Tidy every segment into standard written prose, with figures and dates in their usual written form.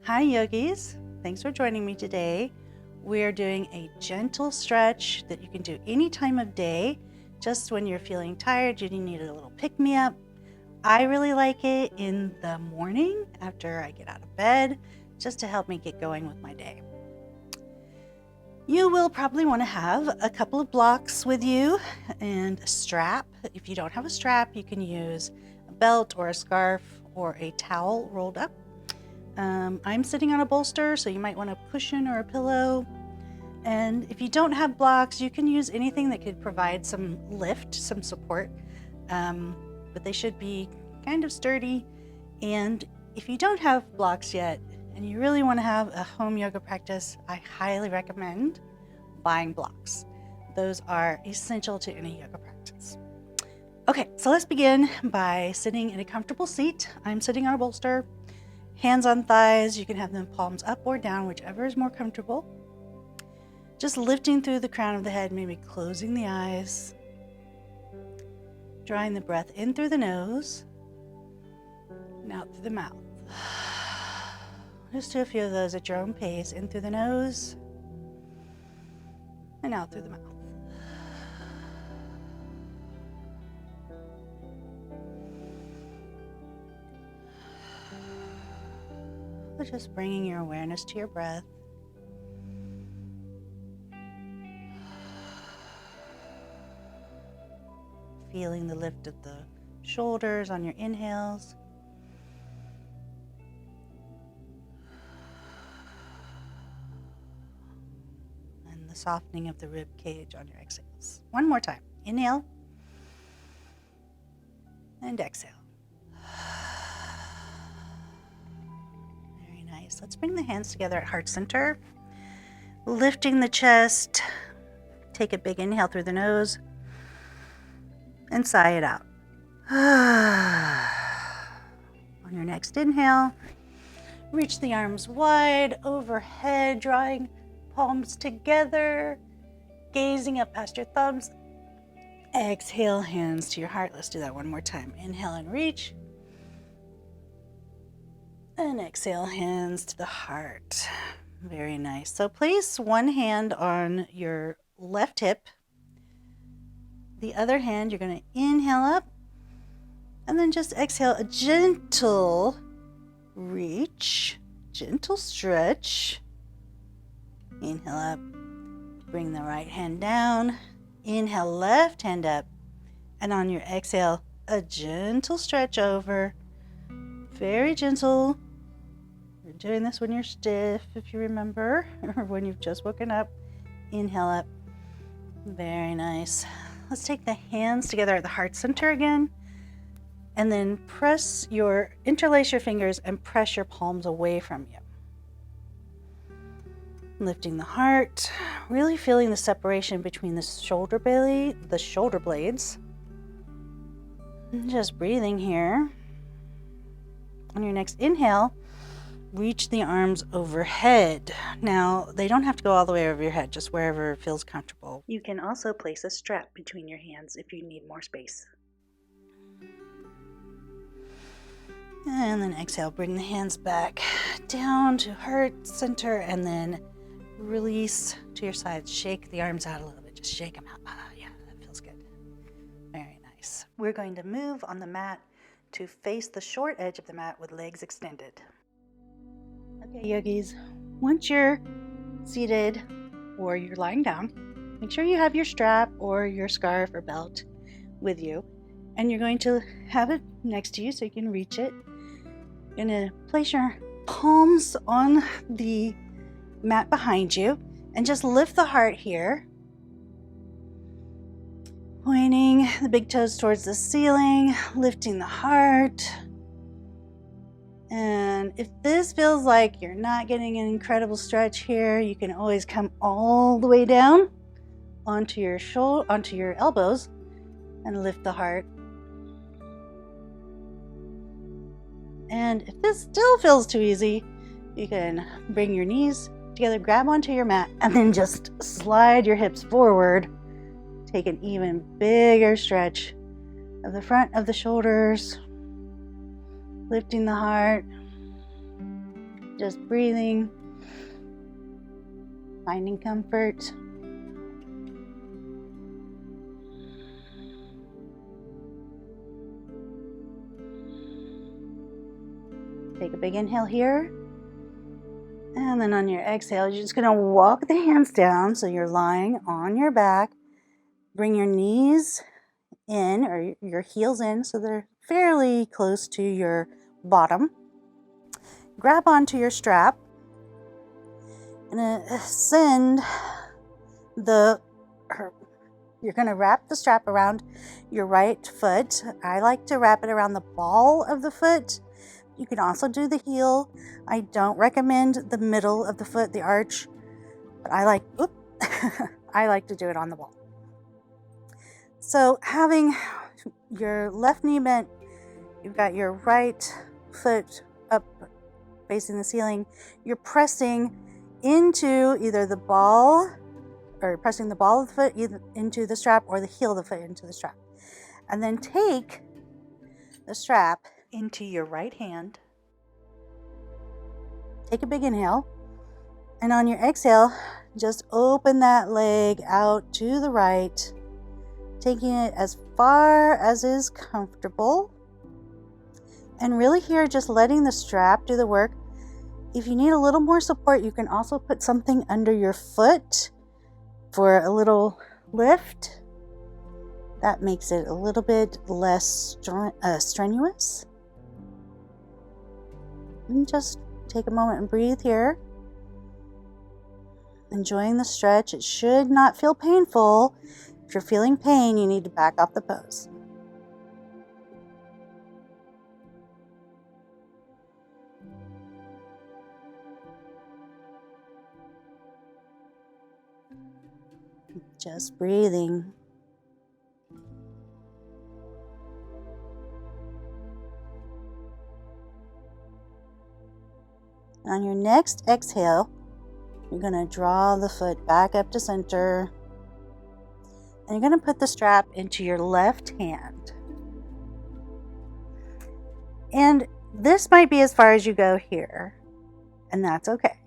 Hi yogis, thanks for joining me today. We're doing a gentle stretch that you can do any time of day, just when you're feeling tired, you need a little pick-me-up. I really like it in the morning after I get out of bed, just to help me get going with my day. You will probably want to have a couple of blocks with you and a strap. If you don't have a strap, you can use a belt or a scarf or a towel rolled up. I'm sitting on a bolster, so you might want a cushion or a pillow. And if you don't have blocks, you can use anything that could provide some lift, some support, but they should be kind of sturdy. And if you don't have blocks yet, and you really want to have a home yoga practice, I highly recommend buying blocks. Those are essential to any yoga practice. Okay, so let's begin by sitting in a comfortable seat. I'm sitting on a bolster. Hands on thighs, you can have them palms up or down, whichever is more comfortable. Just lifting through the crown of the head, maybe closing the eyes. Drawing the breath in through the nose and out through the mouth. Just do a few of those at your own pace, in through the nose and out through the mouth. Just bringing your awareness to your breath. Feeling the lift of the shoulders on your inhales. And the softening of the rib cage on your exhales. One more time. Inhale and exhale. Let's bring the hands together at heart center, lifting the chest. Take a big inhale through the nose and sigh it out. On your next inhale, reach the arms wide overhead, drawing palms together, gazing up past your thumbs. Exhale, hands to your heart. Let's do that one more time. Inhale and reach. And exhale, hands to the heart. Very nice. So place one hand on your left hip. The other hand, you're going to inhale up. And then just exhale, a gentle reach, gentle stretch. Inhale up. Bring the right hand down. Inhale, left hand up. And on your exhale, a gentle stretch over. Very gentle. You're doing this when you're stiff, if you remember, or when you've just woken up. Inhale up. Very nice. Let's take the hands together at the heart center again, and then interlace your fingers and press your palms away from you. Lifting the heart, really feeling the separation between the shoulder blades. And just breathing here. On your next inhale, reach the arms overhead. Now, they don't have to go all the way over your head, just wherever feels comfortable. You can also place a strap between your hands if you need more space. And then exhale, bring the hands back down to heart center, and then release to your sides. Shake the arms out a little bit. Just shake them out. Yeah, that feels good. Very nice. We're going to move on the mat to face the short edge of the mat with legs extended. Okay, yogis, once you're seated or you're lying down, make sure you have your strap or your scarf or belt with you, and you're going to have it next to you so you can reach it. You're going to place your palms on the mat behind you and just lift the heart here. Pointing the big toes towards the ceiling, lifting the heart. And if this feels like you're not getting an incredible stretch here, you can always come all the way down onto your elbows and lift the heart. And if this still feels too easy, you can bring your knees together, grab onto your mat, and then just slide your hips forward. Take an even bigger stretch of the front of the shoulders, lifting the heart. Just breathing, finding comfort. Take a big inhale here. And then on your exhale, you're just going to walk the hands down so you're lying on your back. Bring your knees in, or your heels in, so they're fairly close to your bottom. Grab onto your strap and ascend you're going to wrap the strap around your right foot. I like to wrap it around the ball of the foot. You can also do the heel. I don't recommend the middle of the foot, the arch, but I like to do it on the ball. So having your left knee bent, you've got your right foot up facing the ceiling. You're pressing into either the ball, or pressing the ball of the foot either into the strap, or the heel of the foot into the strap. And then take the strap into your right hand. Take a big inhale. And on your exhale, just open that leg out to the right, taking it as far as is comfortable. And really here, just letting the strap do the work. If you need a little more support, you can also put something under your foot for a little lift. That makes it a little bit less strenuous. And just take a moment and breathe here. Enjoying the stretch. It should not feel painful. If you're feeling pain, you need to back off the pose. Just breathing. On your next exhale, you're going to draw the foot back up to center. And you're going to put the strap into your left hand. And this might be as far as you go here, and that's okay.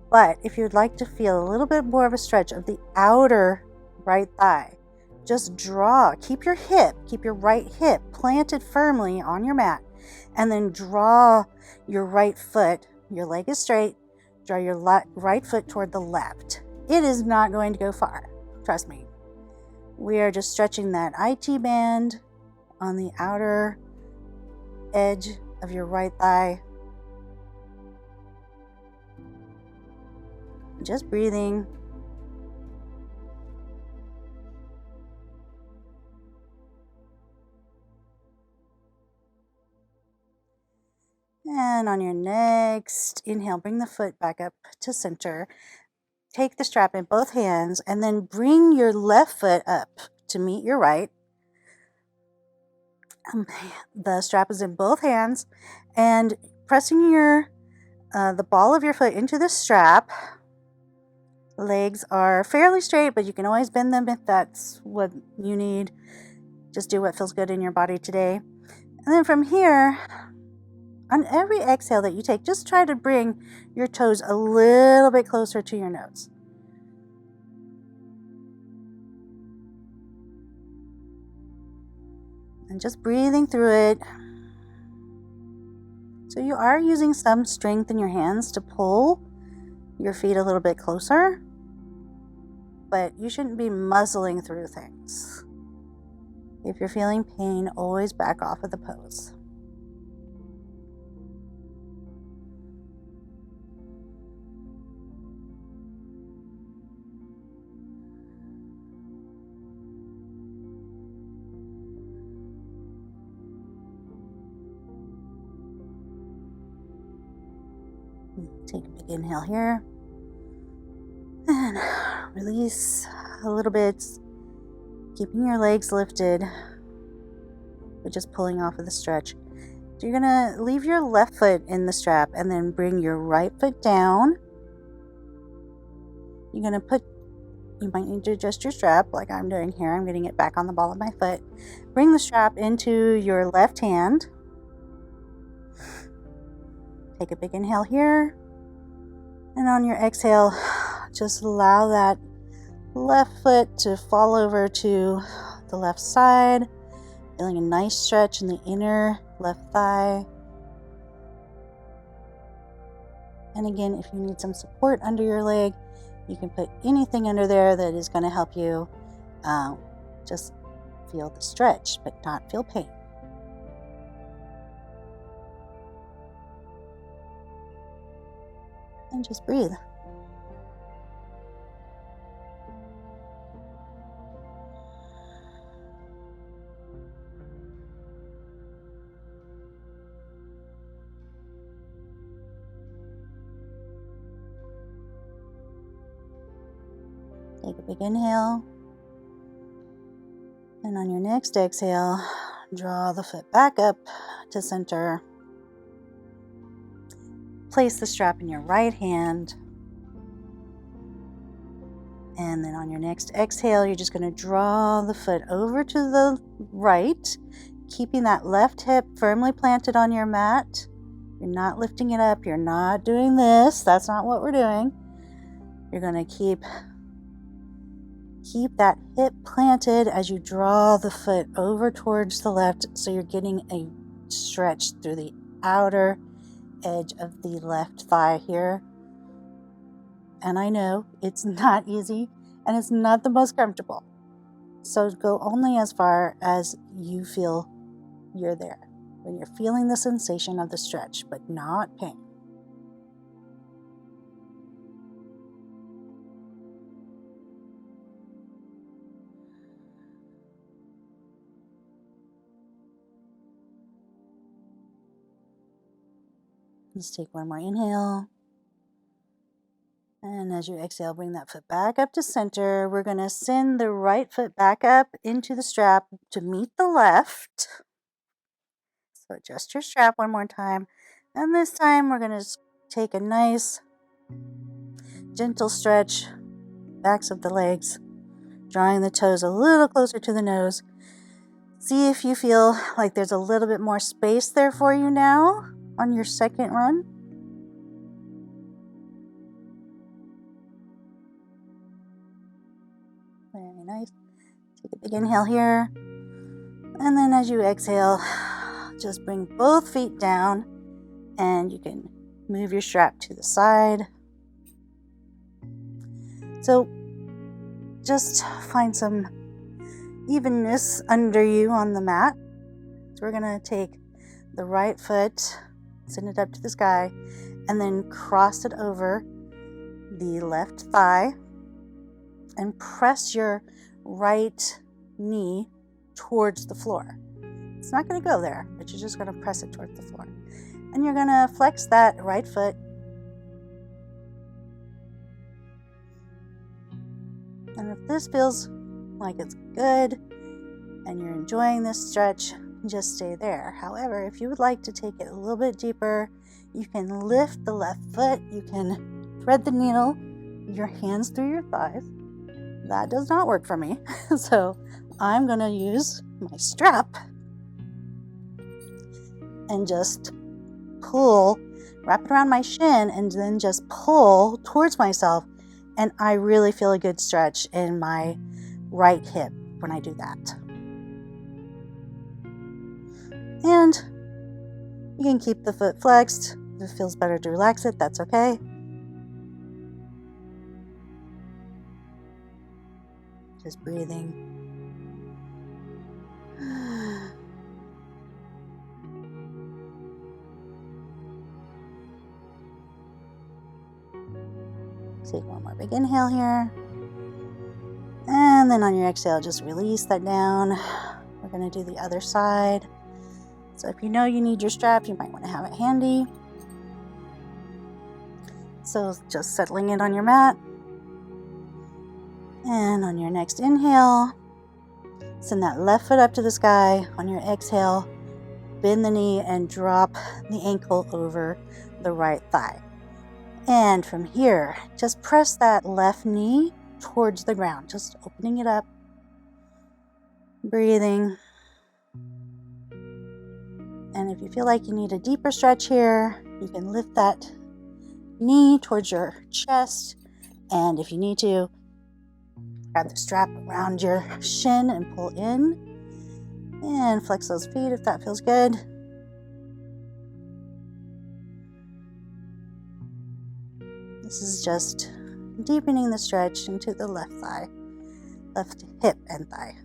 But if you'd like to feel a little bit more of a stretch of the outer right thigh, just draw, keep your right hip planted firmly on your mat, and then draw your right foot, your leg is straight, draw your right foot toward the left. It is not going to go far, trust me. We are just stretching that IT band on the outer edge of your right thigh. Just breathing. And on your next inhale, bring the foot back up to center. Take the strap in both hands and then bring your left foot up to meet your right. The strap is in both hands, and pressing the ball of your foot into the strap. Legs are fairly straight, but you can always bend them if that's what you need. Just do what feels good in your body today. And then from here, on every exhale that you take, just try to bring your toes a little bit closer to your nose. And just breathing through it. So you are using some strength in your hands to pull your feet a little bit closer, but you shouldn't be muzzling through things. If you're feeling pain, always back off of the pose. Take a big inhale here. And release a little bit, keeping your legs lifted, but just pulling off of the stretch. So you're going to leave your left foot in the strap and then bring your right foot down. You might need to adjust your strap like I'm doing here. I'm getting it back on the ball of my foot. Bring the strap into your left hand. Take a big inhale here. And on your exhale, just allow that left foot to fall over to the left side, feeling a nice stretch in the inner left thigh. And again, if you need some support under your leg, you can put anything under there that is going to help you just feel the stretch, but not feel pain. And just breathe. Take a big inhale. And on your next exhale, draw the foot back up to center. Place the strap in your right hand. And then on your next exhale, you're just going to draw the foot over to the right, keeping that left hip firmly planted on your mat. You're not lifting it up. You're not doing this. That's not what we're doing. You're going to keep that hip planted as you draw the foot over towards the left, so you're getting a stretch through the outer edge of the left thigh here. And I know it's not easy and it's not the most comfortable. So go only as far as you feel you're there, when you're feeling the sensation of the stretch, but not pain. Let's take one more inhale. And as you exhale, bring that foot back up to center. We're going to send the right foot back up into the strap to meet the left. So adjust your strap one more time. And this time we're going to take a nice gentle stretch, backs of the legs, drawing the toes a little closer to the nose. See if you feel like there's a little bit more space there for you now on your second run. Very nice. Take a big inhale here. And then as you exhale, just bring both feet down and you can move your strap to the side. So just find some evenness under you on the mat. So we're going to take the right foot, send it up to the sky, and then cross it over the left thigh and press your right knee towards the floor. It's not going to go there, but you're just going to press it towards the floor. And you're going to flex that right foot. And if this feels like it's good and you're enjoying this stretch, just stay there. However, if you would like to take it a little bit deeper, you can lift the left foot. You can thread the needle, your hands through your thighs. That does not work for me. So I'm going to use my strap and just pull, wrap it around my shin, and then just pull towards myself. And I really feel a good stretch in my right hip when I do that. And you can keep the foot flexed. If it feels better to relax it, that's okay. Just breathing. Take one more big inhale here. And then on your exhale, just release that down. We're going to do the other side. So if you know you need your strap, you might want to have it handy. So just settling it on your mat. And on your next inhale, send that left foot up to the sky. On your exhale, bend the knee and drop the ankle over the right thigh. And from here, just press that left knee towards the ground, just opening it up, breathing. And if you feel like you need a deeper stretch here, You can lift that knee towards your chest, and if you need to, grab the strap around your shin and pull in, and flex those feet if that feels good. This is just deepening the stretch into the left thigh, left hip and thigh.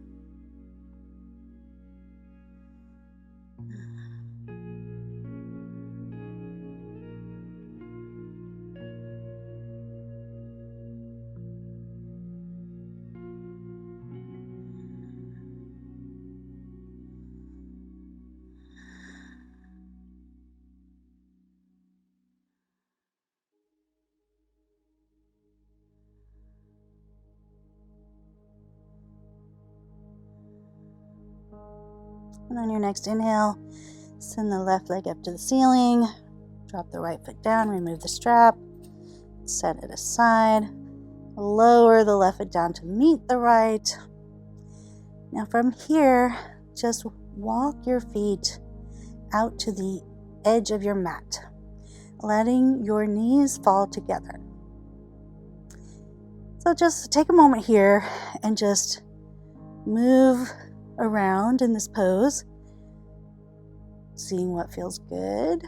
And on your next inhale, send the left leg up to the ceiling, drop the right foot down, remove the strap, set it aside, lower the left foot down to meet the right. Now from here, just walk your feet out to the edge of your mat, letting your knees fall together. So just take a moment here and just move around in this pose, seeing what feels good.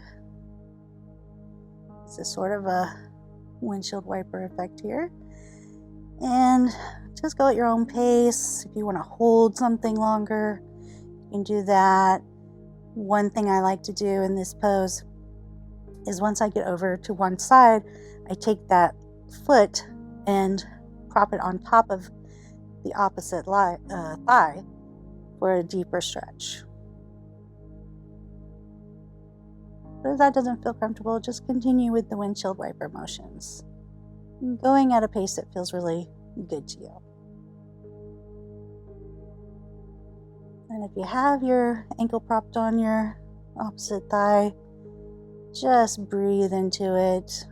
It's a sort of a windshield wiper effect here. And just go at your own pace. If you want to hold something longer, you can do that. One thing I like to do in this pose is once I get over to one side, I take that foot and prop it on top of the opposite thigh for a deeper stretch. But if that doesn't feel comfortable, just continue with the windshield wiper motions, going at a pace that feels really good to you. And if you have your ankle propped on your opposite thigh, just breathe into it.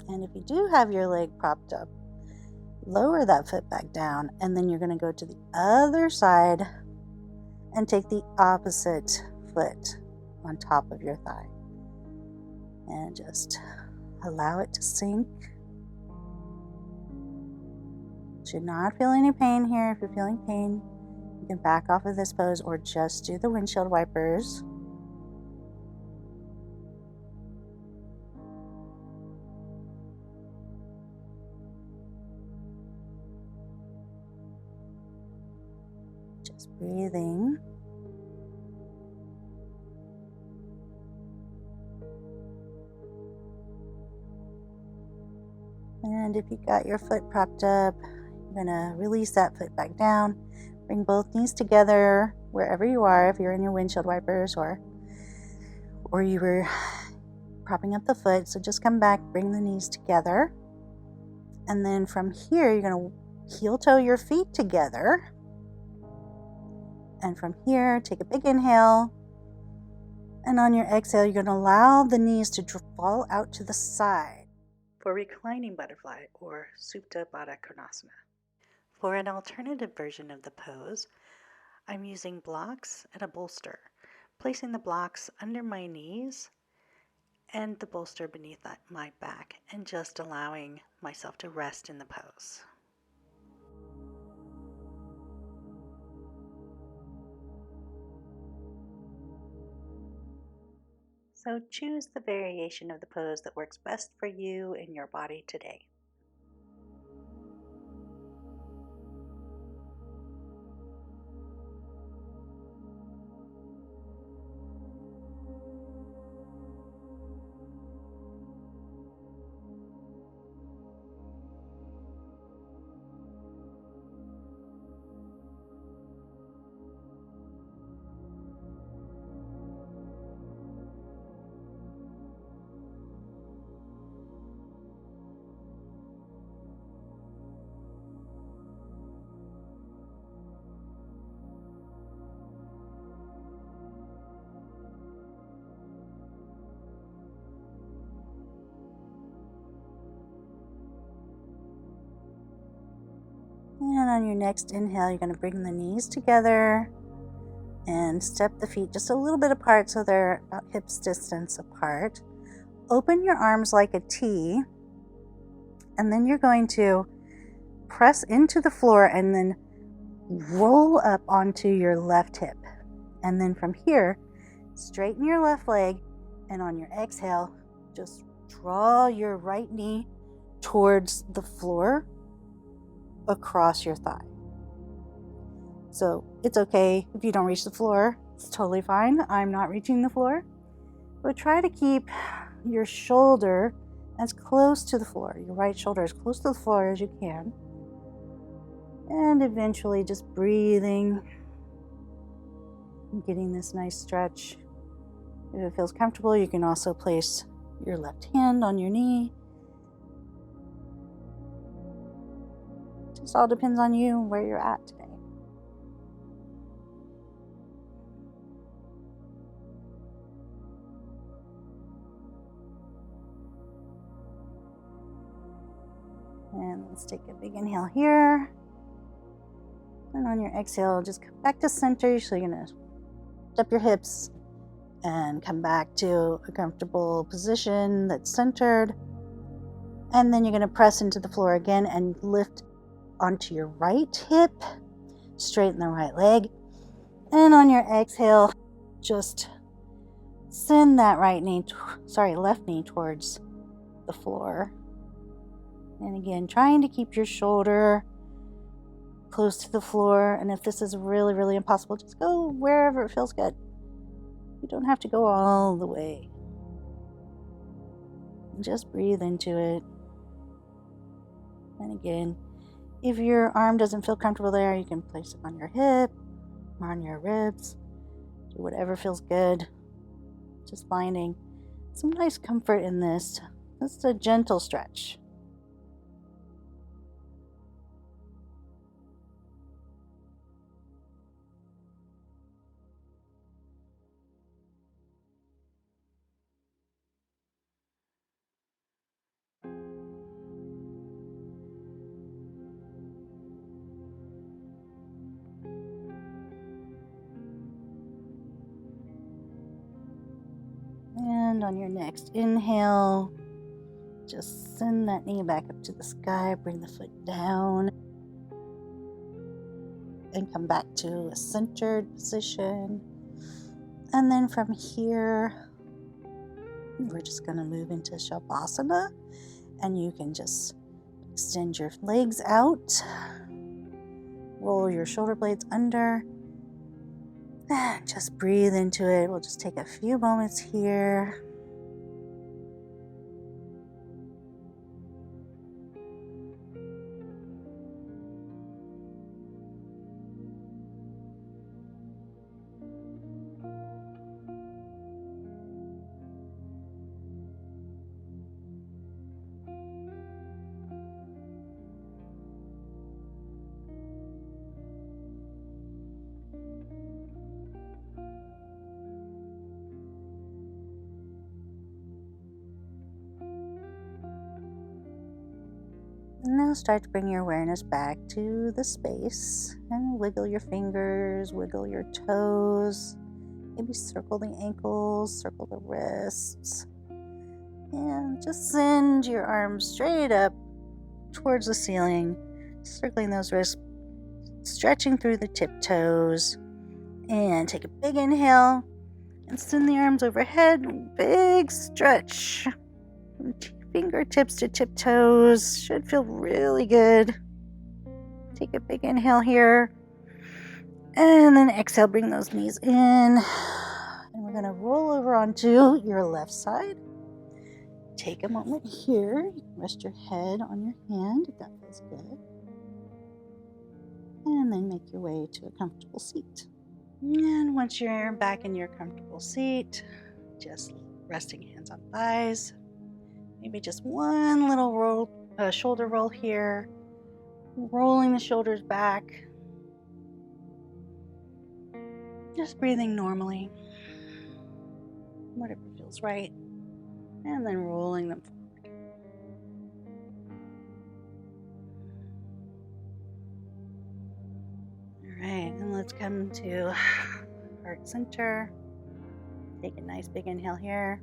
And if you do have your leg propped up, lower that foot back down, and then you're going to go to the other side and take the opposite foot on top of your thigh. And just allow it to sink. Should not feel any pain here. If you're feeling pain, you can back off of this pose or just do the windshield wipers. Just breathing. And if you got your foot propped up, you're going to release that foot back down. Bring both knees together wherever you are, if you're in your windshield wipers or you were propping up the foot. So just come back, bring the knees together. And then from here, you're going to heel toe your feet together. And from here, take a big inhale. And on your exhale, you're going to allow the knees to fall out to the side for reclining butterfly or Supta Baddha Konasana. For an alternative version of the pose, I'm using blocks and a bolster, placing the blocks under my knees and the bolster beneath my back, and just allowing myself to rest in the pose. So choose the variation of the pose that works best for you and your body today. And on your next inhale, you're going to bring the knees together and step the feet just a little bit apart so they're about hips distance apart. Open your arms like a T, and then you're going to press into the floor and then roll up onto your left hip. And then from here, straighten your left leg, and on your exhale, just draw your right knee towards the floor across your thigh. So it's okay if you don't reach the floor. It's totally fine. I'm not reaching the floor. But try to keep your shoulder as close to the floor, your right shoulder as close to the floor as you can. And eventually just breathing and getting this nice stretch. If it feels comfortable, you can also place your left hand on your knee. Just all depends on you and where you're at today. And let's take a big inhale here. And on your exhale, just come back to center. So you're going to step your hips and come back to a comfortable position that's centered. And then you're going to press into the floor again and lift onto your right hip. Straighten the right leg. And on your exhale, just send that left knee towards the floor. And again, trying to keep your shoulder close to the floor. And if this is really, really impossible, just go wherever it feels good. You don't have to go all the way. Just breathe into it. And again, if your arm doesn't feel comfortable there, you can place it on your hip or on your ribs. Do whatever feels good. Just finding some nice comfort in this. It's a gentle stretch. And on your next inhale, just send that knee back up to the sky, bring the foot down, and come back to a centered position. And then from here, we're just going to move into Shavasana, and you can just extend your legs out, roll your shoulder blades under, and just breathe into it. We'll just take a few moments here. Now start to bring your awareness back to the space and wiggle your fingers, wiggle your toes, maybe circle the ankles, circle the wrists, and just send your arms straight up towards the ceiling, circling those wrists, stretching through the tiptoes, and take a big inhale and send the arms overhead, big stretch. Fingertips to tiptoes should feel really good. Take a big inhale here. And then exhale, bring those knees in. And we're going to roll over onto your left side. Take a moment here. Rest your head on your hand if that feels good. And then make your way to a comfortable seat. And once you're back in your comfortable seat, just resting hands on thighs. Maybe just one little shoulder roll here, rolling the shoulders back, just breathing normally, whatever feels right, and then rolling them forward. let's come to heart center. Take a nice big inhale here.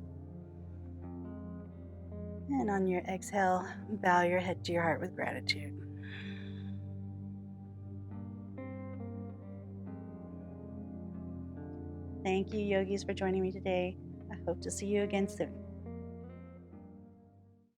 And on your exhale, bow your head to your heart with gratitude. Thank you, yogis, for joining me today. I hope to see you again soon.